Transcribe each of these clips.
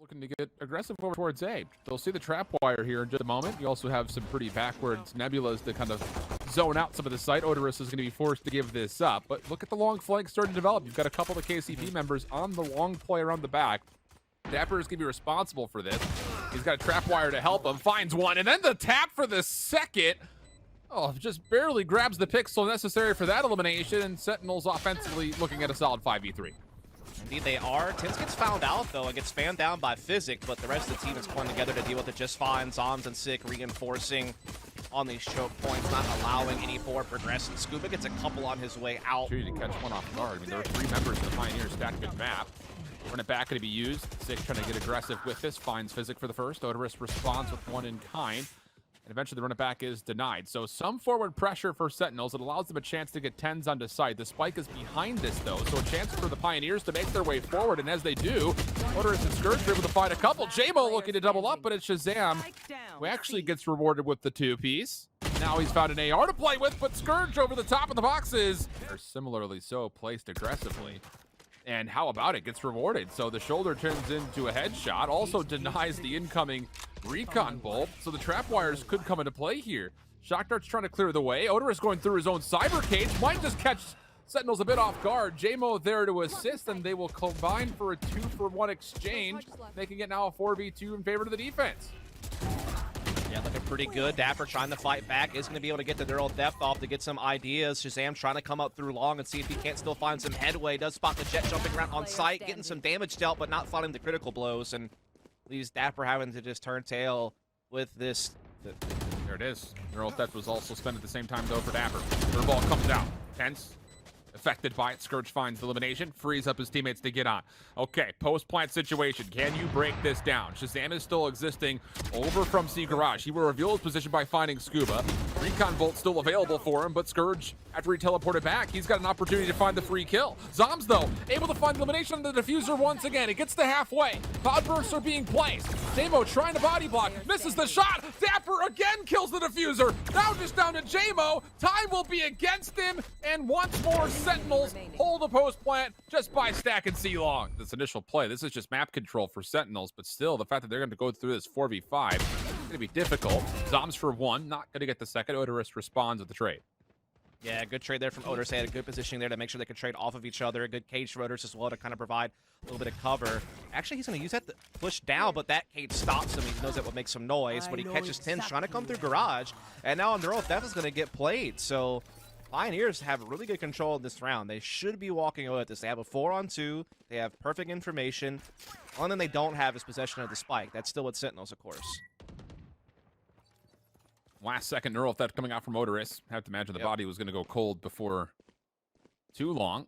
looking to get aggressive over towards A. They'll see the trap wire here in just a moment. You also have some pretty backwards nebulas to kind of zone out some of the site. Odorous is going to be forced to give this up. But look at the long flank starting to develop. You've got a couple of KCP members on the long play around the back. Dapper is going to be responsible for this. He's got a trap wire to help him. Finds one. And then the tap for the second. Oh, just barely grabs the pixel necessary for that elimination. And Sentinels offensively looking at a solid 5v3. Indeed they are. Tins gets found out though and gets fanned down by Physic, but the rest of the team is pulling together to deal with it just fine. Zoms and Sick reinforcing on these choke points, not allowing any forward progression. Scuba gets a couple on his way out. To catch one off guard. I mean, there are 3 members of the Pioneers stacked good map. Run it back, going to be used. Sick trying to get aggressive with this. Finds Physic for the first. Odorous responds with one in kind. And eventually the run it back is denied. So some forward pressure for Sentinels. It allows them a chance to get 10s onto site. The spike is behind this though, so a chance for the Pioneers to make their way forward. And as they do, Odorous and Scourge are able to find a couple. J-Mo looking to double up, but it's Shazam who actually gets rewarded with the 2-piece. Now he's found an AR to play with, but Scourge over the top of the boxes. They're similarly so placed aggressively. And how about it? Gets rewarded. So the shoulder turns into a headshot. Also denies the incoming recon bolt. So the trap wires could come into play here. Shock Dart's trying to clear the way. Odorous going through his own cyber cage. Might just catch Sentinels a bit off guard. J-Mo there to assist, and they will combine for a 2-for-1 exchange, making it now a 4v2 in favor of the defense. Yeah, looking pretty good. Dapper trying to fight back. Is going to be able to get the neural depth off to get some ideas. Shazam trying to come up through long and see if he can't still find some headway. Does spot the jet jumping around on site, getting some damage dealt, but not finding the critical blows. And leaves Dapper having to just turn tail with this. There it is. Neural theft was also spent at the same time, though, for Dapper. Their ball comes out. Tense. Affected by it. Scourge finds the elimination. Frees up his teammates to get on. Okay, post-plant situation. Can you break this down? Shazam is still existing over from C Garage. He will reveal his position by finding Scuba. Recon Bolt still available for him, but Scourge, after he teleported back, he's got an opportunity to find the free kill. Zoms, though, able to find elimination on the diffuser once again. It gets to halfway. Cloud bursts are being placed. J-Mo trying to body block. Misses the shot. Dapper again kills the diffuser. Now just down to J-Mo. Time will be against him. And once more, Sentinels hold a post plant just by stacking C-Long. This initial play, this is just map control for Sentinels, but still, the fact that they're going to go through this 4v5 is going to be difficult. Zoms for 1, not going to get the second. Odorous responds with the trade. Yeah, good trade there from Odorous. They had a good positioning there to make sure they could trade off of each other. A good cage for Odorous as well to kind of provide a little bit of cover. Actually, he's going to use that to push down, but that cage stops him. He knows that will make some noise, but he catches Tins trying to come through Garage. And now Neural Theft is going to get played. So Pioneers have really good control of this round. They should be walking away with this. They have a 4-on-2. They have perfect information. Only thing they don't have is possession of the spike. That's still with Sentinels, of course. Last second neural theft coming out from Odorous. Have to imagine the body was going to go cold before too long.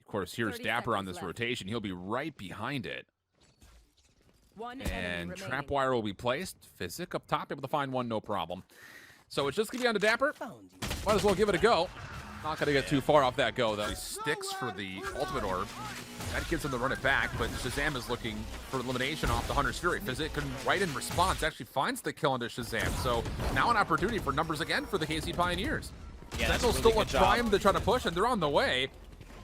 Of course, here's Dapper on this rotation. He'll be right behind it. And Trapwire will be placed. Physic up top, able to find one, no problem. So it's just going to be on to Dapper. Might as well give it a go. Not going to get too far off that go, though. He sticks for the ultimate orb. That gives him to run it back, but Shazam is looking for elimination off the Hunter's Fury. Physic, right in response, actually finds the kill into Shazam. So now an opportunity for numbers again for the KC Pioneers. Yeah, Sentinels still a prime to try to push, and they're on the way.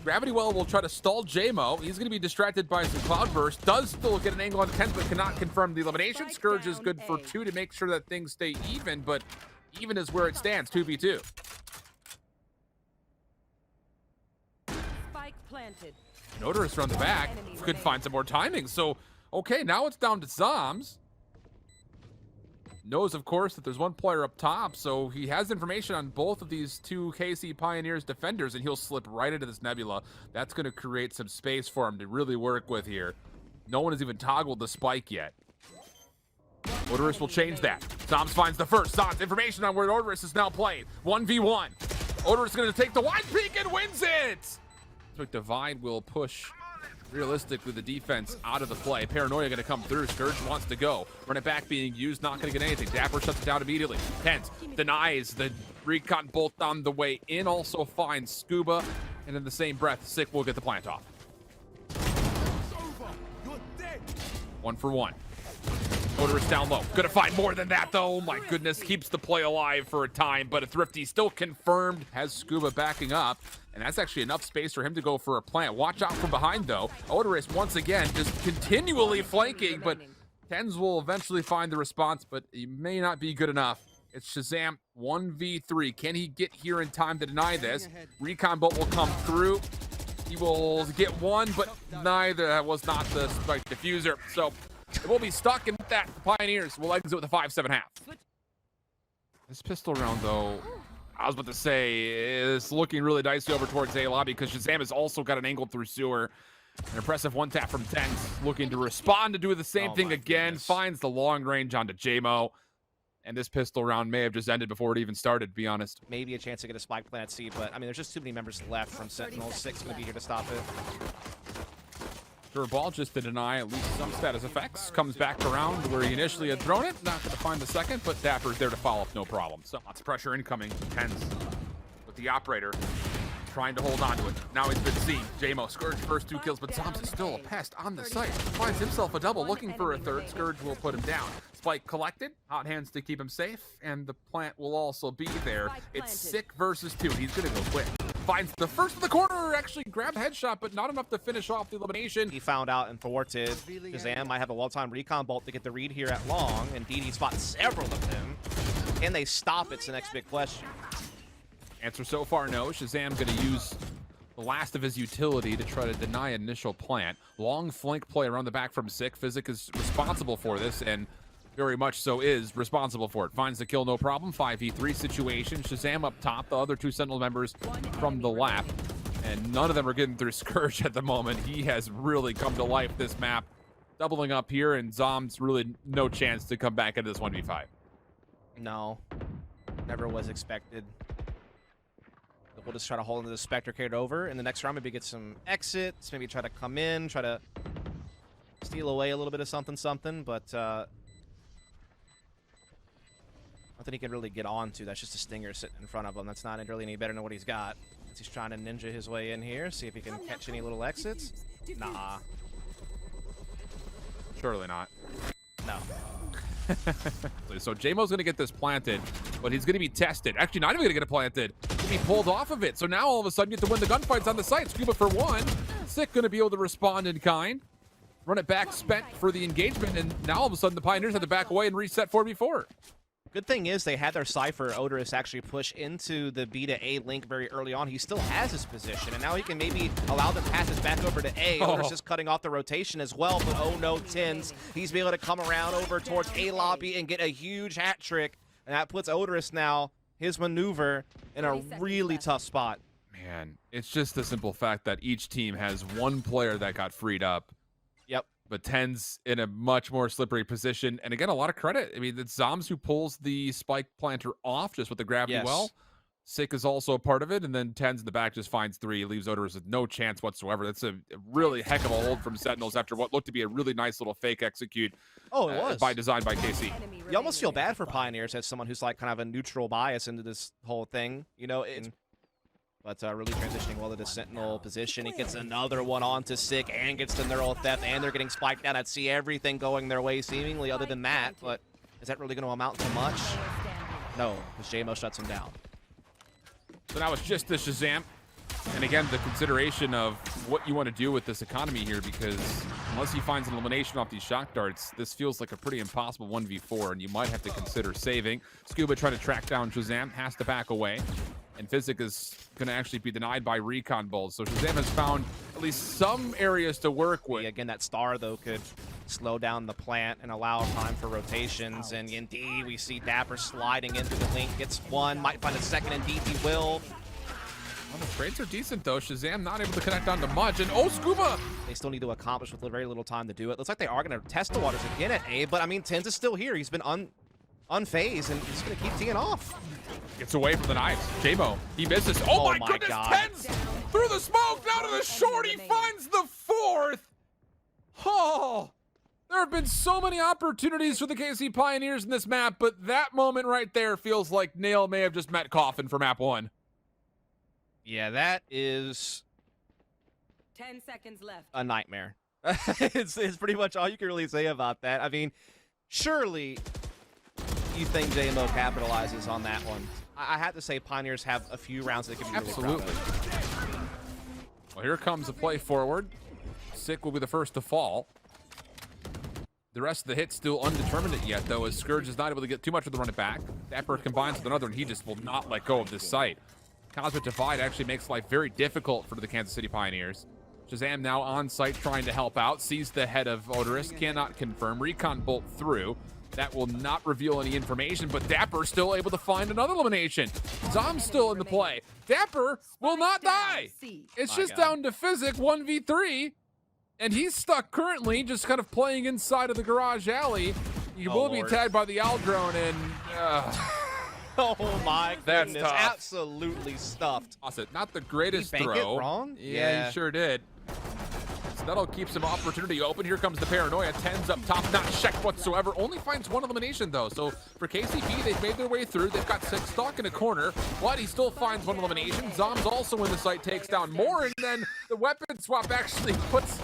Gravity Well will try to stall J-Mo. He's going to be distracted by some Cloud Burst. Does still get an angle on the 10th, but cannot confirm the elimination. Scourge is good for 2 to make sure that things stay even, but even is where it stands, 2v2. Spike planted. And Odorous from the back could find some more timing. So, okay, now it's down to Zoms. Knows, of course, that there's one player up top, so he has information on both of these 2 KC Pioneers defenders, and he'll slip right into this nebula. That's going to create some space for him to really work with here. No one has even toggled the spike yet. Odorous will change that. Zoms finds the first. Zoms, information on where Odorous is now played. 1v1. Odorous is going to take the wide peek and wins it! Divide will push, realistically, the defense out of the play. Paranoia going to come through. Scourge wants to go. Run it back being used, not going to get anything. Dapper shuts it down immediately. Pence denies the recon bolt on the way in. Also finds Scuba. And in the same breath, Sick will get the plant off. 1 for 1. Odorous down low. Gonna find more than that, though. Oh my goodness, keeps the play alive for a time, but a Thrifty still confirmed. Has Scuba backing up, and that's actually enough space for him to go for a plant. Watch out from behind, though. Odorous, once again, just continually flanking, but Tens will eventually find the response, but he may not be good enough. It's Shazam 1v3. Can he get here in time to deny this? Recon Bolt will come through. He will get one, but neither. That was not the spike diffuser. So it will be stuck in that. The Pioneers will exit with a 5-7 half. This pistol round, though, I was about to say, is looking really dicey over towards A lobby because Shazam has also got an angle through sewer. An impressive one tap from Tens, looking to respond to do the same thing again. Goodness. Finds the long range onto JMO. And this pistol round may have just ended before it even started, to be honest. Maybe a chance to get a spike plant at C, but I mean, there's just too many members left from Sentinels. 6 going to be here to stop it. Sure, ball just to deny at least some status effects. Comes back around where he initially had thrown it. Not going to find the second, but Dapper's there to follow up, no problem. So lots of pressure incoming. Tens with the operator trying to hold on to it. Now he's been seen. JMO, Scourge first 2 kills, but Zombs is still a pest on the site. Finds himself a double, looking for a third. Scourge will put him down. Spike collected, hot hands to keep him safe, and the plant will also be there. It's Sick versus 2. He's gonna go quick. Finds the first of the corner, actually grabbed a headshot, but not enough to finish off the elimination. He found out and thwarted. Shazam might have a well-timed recon bolt to get the read here at long. Indeed, he spots several of them. Can they stop? It's the next big question. Answer so far, no. Shazam gonna use the last of his utility to try to deny initial plant. Long flank play around the back from Sick. Physic is responsible for this, and very much so is responsible for it. Finds the kill, no problem. 5v3 situation. Shazam up top. The other 2 Sentinel members from the lap. And none of them are getting through Scourge at the moment. He has really come to life this map. Doubling up here, and Zom's really no chance to come back into this 1v5. No. Never was expected. We'll just try to hold into the Spectre carried over. In the next round, maybe get some exits. Maybe try to come in. Try to steal away a little bit of something. But nothing he can really get onto. That's just a stinger sitting in front of him. That's not really any better than what he's got. He's trying to ninja his way in here. See if he can catch any little exits. Nah. Surely not. No. So JMO's going to get this planted, but he's going to be tested. Actually, not even going to get it planted. He pulled off of it. So now all of a sudden you have to win the gunfights on the site. Scuba for 1. Sick going to be able to respond in kind. Run it back, spent for the engagement, and now all of a sudden the Pioneers have to back away and reset 4v4. Good thing is they had their Cypher, Odorous, actually push into the B to A link very early on. He still has his position, and now he can maybe allow the passes back over to A. Odorous is cutting off the rotation as well, but oh no, Tens. He's able to come around over towards A lobby and get a huge hat trick, and that puts Odorous now, his maneuver, in a really tough spot. Man, it's just the simple fact that each team has one player that got freed up. Yep. But Tens in a much more slippery position. And again, a lot of credit. I mean, it's Zoms who pulls the spike planter off just with the gravity well. Sick is also a part of it. And then Tens in the back just finds 3, leaves Odorous with no chance whatsoever. That's a really heck of a hold from Sentinels after what looked to be a really nice little fake execute. Oh, it was. By design by KC. You almost feel bad for Pioneers as someone who's like kind of a neutral bias into this whole thing. You know, but really transitioning well to the Sentinel position. He gets another one onto Sick and gets the neural theft, and they're getting spiked down. I'd see everything going their way seemingly other than that, but is that really going to amount to much? No, because JMO shuts him down. So now it's just the Shazam. And again, the consideration of what you want to do with this economy here, because unless he finds an elimination off these shock darts, this feels like a pretty impossible 1v4, and you might have to consider saving. Scuba trying to track down Shazam, has to back away. And Physic is going to actually be denied by recon bolts. So Shazam has found at least some areas to work with. Again, that star, though, could slow down the plant and allow time for rotations. And indeed, we see Dapper sliding into the link. Gets one, might find a second, indeed he will. Well, the trades are decent, though. Shazam not able to connect onto much. And oh, Scuba! They still need to accomplish with very little time to do it. Looks like they are going to test the waters again at A, but I mean, Tens is still here. He's been unfazed, and he's going to keep teeing off. Gets away from the knives. JMO, he misses. Oh my goodness, God. Tens through the smoke, down to the short. He finds the 4th. Oh, there have been so many opportunities for the KC Pioneers in this map, but that moment right there feels like Nail may have just met Coffin for map 1. Yeah, that is 10 seconds left. a nightmare. It's pretty much all you can really say about that. I mean, Surely you think JMO capitalizes on that one. I have to say Pioneers have a few rounds they can be really proud of. Well, here comes a play forward. Sick will be the first to fall. The rest of the hit still undetermined yet, though, as Scourge is not able to get too much of the run it back. Dapper combines with another, and he just will not let go of this site. Cosmic Divide actually makes life very difficult for the Kansas City Pioneers. Shazam now on site trying to help out, sees the head of Odorous, cannot confirm. Recon bolt through. That will not reveal any information, but Dapper still able to find another elimination. Zom's still in the play. Dapper will not die. It's just down to Physic 1v3. And he's stuck currently, just kind of playing inside of the garage alley. He will be tagged by the Owl Drone, and oh my that's goodness, tough. absolutely stuffed. Not the greatest Did he bank throw. it wrong? Yeah, he sure did. So that'll keep some opportunity open. Here comes the Paranoia. 10's up top, not checked whatsoever. Only finds one elimination, though. So for KCP, they've made their way through. They've got 6 stuck in a corner, but he still finds one elimination. Zom's also in the site, takes down more, and then the weapon swap actually puts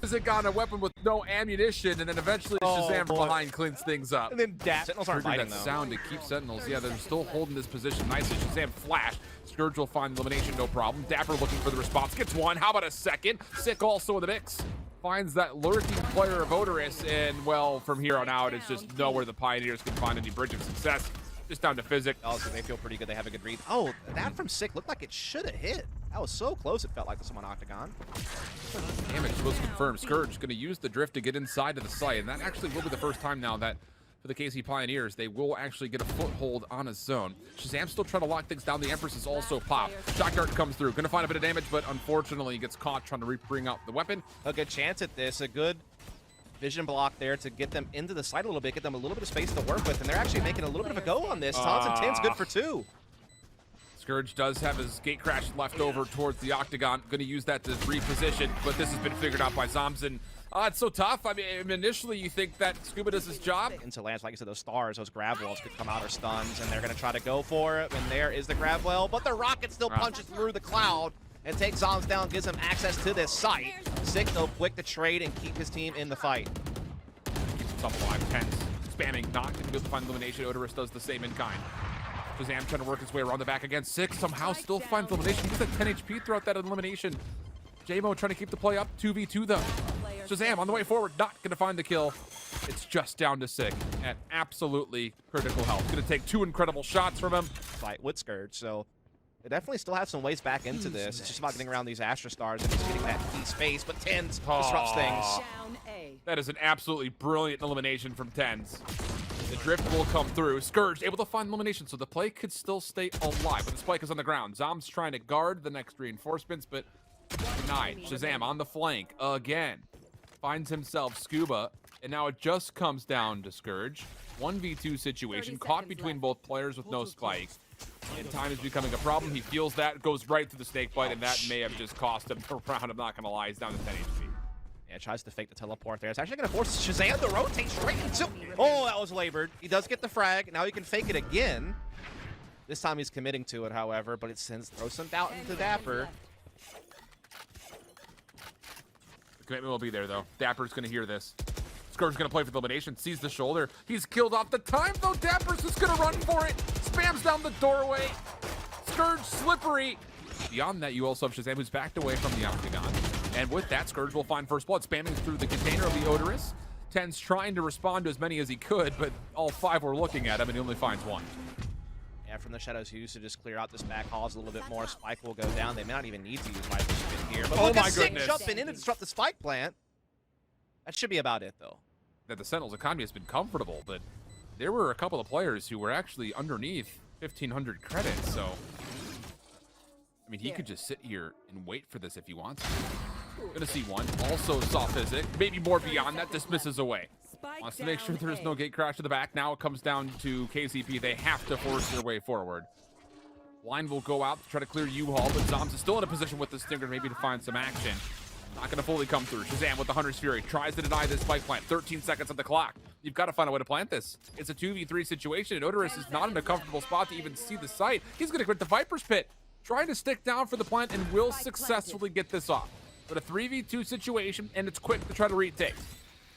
Physic on a weapon with no ammunition, and then eventually Shazam from behind cleans things up. And then Sentinels aren't Heard fighting, that though. sound to keep Sentinels. Yeah, they're still holding this position nicely. Shazam flash. Scourge will find elimination, no problem. Dapper looking for the response. Gets one. How about a second? Sick also in the mix. Finds that lurking player of Odorous, and, well, from here on out, it's just nowhere the Pioneers can find any bridge of success. Just down to Physic. Also, they feel pretty good. They have a good read. Oh, that from Sick looked like it should have hit. That was so close, it felt like to someone Octagon. Damage was confirmed. Scourge going to use the drift to get inside of the site, and that actually will be the first time now that for the KC Pioneers, they will actually get a foothold on a zone. Shazam still trying to lock things down. The Empress is also popped. Shotguard comes through. Going to find a bit of damage, but unfortunately gets caught trying to bring out the weapon. A good chance at this. A good vision block there to get them into the site a little bit, get them a little bit of space to work with, and they're actually making a little bit of a go on this. Tons and 10's good for 2. Scourge does have his gate crash left over towards the Octagon. Going to use that to reposition, but this has been figured out by Zomson. It's so tough. I mean, initially you think that Scuba does his job. Into lands, like I said, those stars, those grab wells could come out or stuns, and they're going to try to go for it. And there is the grab well, but the rocket still punches through the cloud and takes Zoms down, gives him access to this site. Sick, though, quick to trade and keep his team in the fight. Keeps himself alive. 10's spamming, not going to be able to find elimination. Odorous does the same in kind. Shazam trying to work his way around the back again. 6 somehow still finds elimination. He gets a 10 HP throughout that elimination. JMO trying to keep the play up. 2v2 though. Shazam on the way forward, not going to find the kill. It's just down to Sick at absolutely critical health. Going to take 2 incredible shots from him. Fight with Scourge, so they definitely still have some ways back into this. It's just about getting around these Astra Stars and just getting that key space, but 10's disrupts things. That is an absolutely brilliant elimination from 10's. The drift will come through. Scourge able to find elimination, so the play could still stay alive. But the spike is on the ground. Zom's trying to guard the next reinforcements, but denied. Shazam on the flank again. Finds himself Scuba, and now it just comes down to Scourge. 1v2 situation, caught between both players with no spike. And time is becoming a problem. He feels that, goes right to the snake bite, and that may have just cost him the round. I'm not going to lie. He's down to 10 HP. Yeah, tries to fake the teleport there. It's actually going to force Shazam to rotate straight into... Oh, that was labored. He does get the frag. Now he can fake it again. This time he's committing to it, however, but it throws some doubt into Dapper. The commitment will be there, though. Dapper's going to hear this. Scourge's going to play for the elimination. Sees the shoulder. He's killed off the time, though. Dapper's just going to run for it. Spams down the doorway. Scourge slippery. Beyond that, you also have Shazam, who's backed away from the Octagon. And with that, Scourge will find first blood, spamming through the container of the Odorous. 10's trying to respond to as many as he could, but all 5 were looking at him, and he only finds 1. Yeah, from the Shadows, he used to just clear out this back halls a little bit more. Spike will go down. They may not even need to use Viper Spin here. But oh look my at Sick goodness. jumping in to disrupt the Spike plant. That should be about it, though. That the Sentinels economy has been comfortable, but there were a couple of players who were actually underneath 1,500 credits, so... I mean, he could just sit here and wait for this if he wants to. Gonna see 1. Also saw Physic. Maybe more beyond that. Dismisses away. Wants to make sure there's no gate crash to the back. Now it comes down to KCP. They have to force their way forward. Blind will go out to try to clear U-Haul, but Zoms is still in a position with the Stinger maybe to find some action. Not going to fully come through. Shazam with the Hunter's Fury tries to deny this spike plant. 13 seconds on the clock. You've got to find a way to plant this. It's a 2v3 situation, and Odorous is not in a comfortable spot to even see the site. He's going to quit the Viper's Pit. Trying to stick down for the plant and will successfully get this off. But a 3v2 situation, and it's quick to try to retake.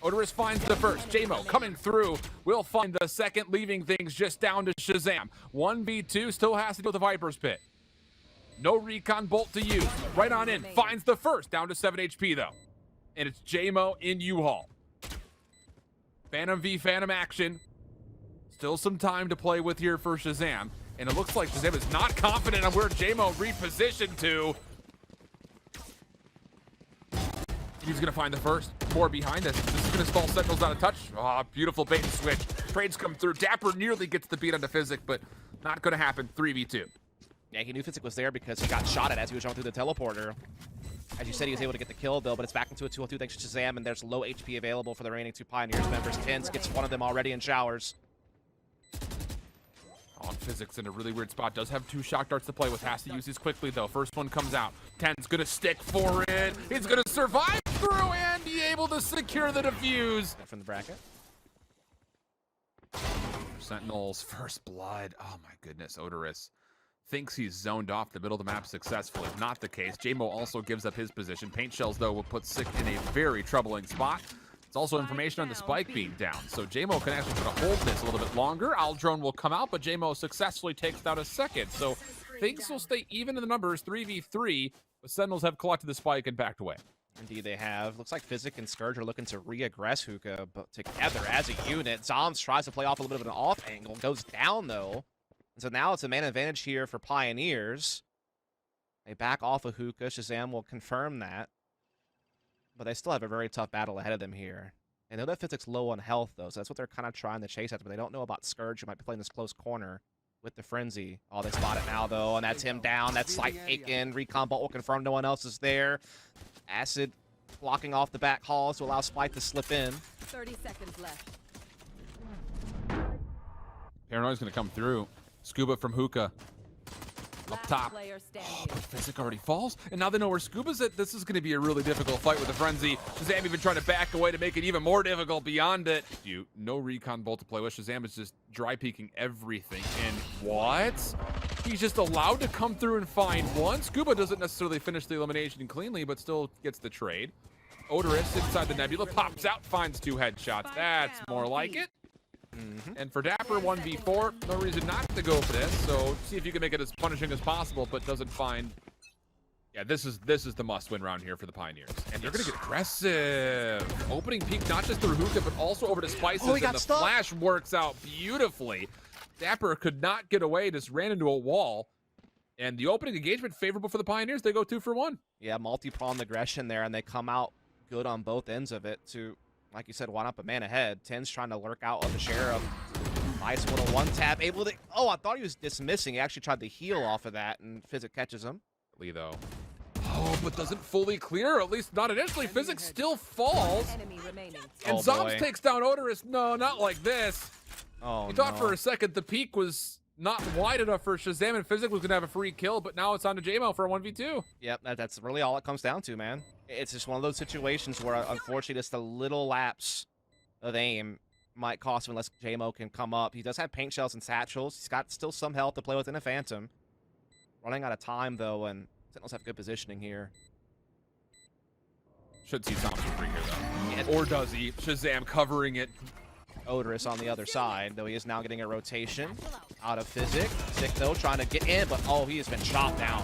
Odorous finds the first. JMO coming through will find the second, leaving things just down to Shazam. 1v2 still has to deal with the Viper's Pit. No recon bolt to use. Right on in. Finds the first. Down to 7 HP though. And it's JMO in U-Haul. Phantom v Phantom action. Still some time to play with here for Shazam. And it looks like Shazam is not confident on where JMO repositioned to. He's going to find the first. 4 behind us. This is going to stall Sentinels out of touch. Oh, beautiful bait and switch. Trades come through. Dapper nearly gets the beat onto Physic, but not going to happen. 3v2. Yeah, he knew Physic was there because he got shot at as he was jumping through the teleporter. As you said, he was able to get the kill, though, but it's back into a 2-on-2 thanks to Shazam, and there's low HP available for the remaining 2 Pioneers members. Tens gets one of them already in showers. On Physics in a really weird spot. Does have 2 shock darts to play with. Has to use these quickly, though. First one comes out. Ten's going to stick for it. He's going to survive through and be able to secure the defuse. From the bracket. Sentinels, first blood. Oh, my goodness. Odorous thinks he's zoned off the middle of the map successfully. Not the case. JMO also gives up his position. Paint Shells, though, will put Sick in a very troubling spot. It's also information on the spike being down, so JMO can actually try to hold this a little bit longer. Aldrone will come out, but JMO successfully takes down a second. So things will stay even in the numbers, 3v3, but Sentinels have collected the spike and backed away. Indeed they have. Looks like Physic and Scourge are looking to re-aggress Hookah, but together as a unit. Zombs tries to play off a little bit of an off angle, goes down though. And so now it's a man advantage here for Pioneers. They back off of Hookah. Shazam will confirm that. But they still have a very tough battle ahead of them here. They know that Physic's low on health, though, so that's what they're kind of trying to chase after, but they don't know about Scourge, who might be playing this close corner with the Frenzy. Oh, they spot it now, though, and that's him down. That's like taken. Recon Bolt will confirm no one else is there. Acid blocking off the back halls to allow Spike to slip in. 30 seconds left. Paranoia's going to come through. Scuba from Hookah. Up top. Oh, but Physic already falls, and now they know where Scuba's at. This is going to be a really difficult fight with the Frenzy. Shazam even trying to back away to make it even more difficult beyond it. No recon bolt to play with. Shazam is just dry peeking everything. And what? He's just allowed to come through and find one. Scuba doesn't necessarily finish the elimination cleanly, but still gets the trade. Odorous inside the Nebula pops out, finds 2 headshots. That's more like it. And for Dapper, 1v4, no reason not to go for this. So see if you can make it as punishing as possible, but doesn't find. Yeah, this is the must-win round here for the Pioneers, and they're gonna get aggressive. Opening peek not just through Hookah, but also over to Spices, and the flash works out beautifully. Dapper could not get away, just ran into a wall. And the opening engagement favorable for the Pioneers. They go 2 for 1. Yeah, multi-pronged aggression there, and they come out good on both ends of it to, like you said, one up a man ahead. Ten's trying to lurk out on the Sheriff. Nice little one tap. Able to. Oh, I thought he was dismissing. He actually tried to heal off of that, and Physic catches him. Lee, though. Oh, but doesn't fully clear, or at least not initially. Physic still falls. And Zombs takes down Odorous. No, not like this. Oh, he thought for a second the peak was not wide enough for Shazam, and Physic was going to have a free kill, but now it's on to JMO for a 1v2. Yep, that's really all it comes down to, man. It's just one of those situations where, unfortunately, just a little lapse of aim might cost him unless JMO can come up. He does have paint shells and satchels. He's got still some health to play with in a Phantom. Running out of time, though, and Sentinels have good positioning here. Should see Zombs for free here, though. Yeah. Or does he? Shazam covering it. Odorous on the other side, though he is now getting a rotation out of Physic. Sick, though, trying to get in, but oh, he has been chopped down.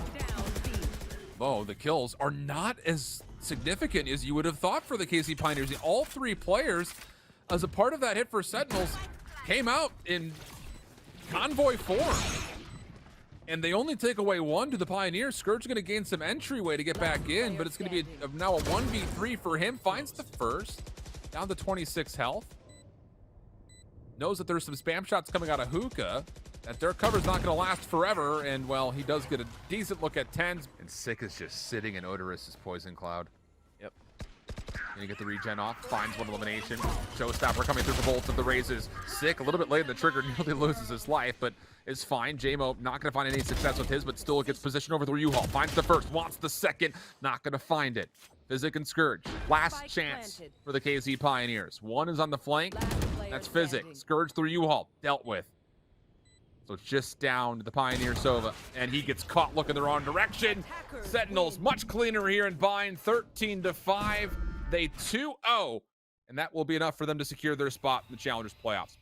Oh, the kills are not as significant as you would have thought for the KC Pioneers. All 3 players, as a part of that hit for Sentinels, came out in convoy form. And they only take away 1 to the Pioneers. Scourge is going to gain some entryway to get back in, but it's going to be now a 1v3 for him. Finds the first, down to 26 health. Knows that there's some spam shots coming out of Hookah, that their cover's not going to last forever, and, well, he does get a decent look at Tens. And Sick is just sitting in Odorous' Poison Cloud. Yep. Gonna get the regen off, finds 1 elimination. Showstopper coming through the bolts of the Razors. Sick, a little bit late in the trigger, nearly loses his life, but is fine. JMO not gonna find any success with his, but still gets position over the U-Haul. Finds the first, wants the second, not gonna find it. Physic and Scourge, last chance for the KC Pioneers. 1 is on the flank, that's Physic. Scourge through U-Haul, dealt with. So it's just down to the Pioneer Sova, and he gets caught looking the wrong direction. Sentinels much cleaner here in Bind, 13-5. They 2-0, and that will be enough for them to secure their spot in the Challengers playoffs.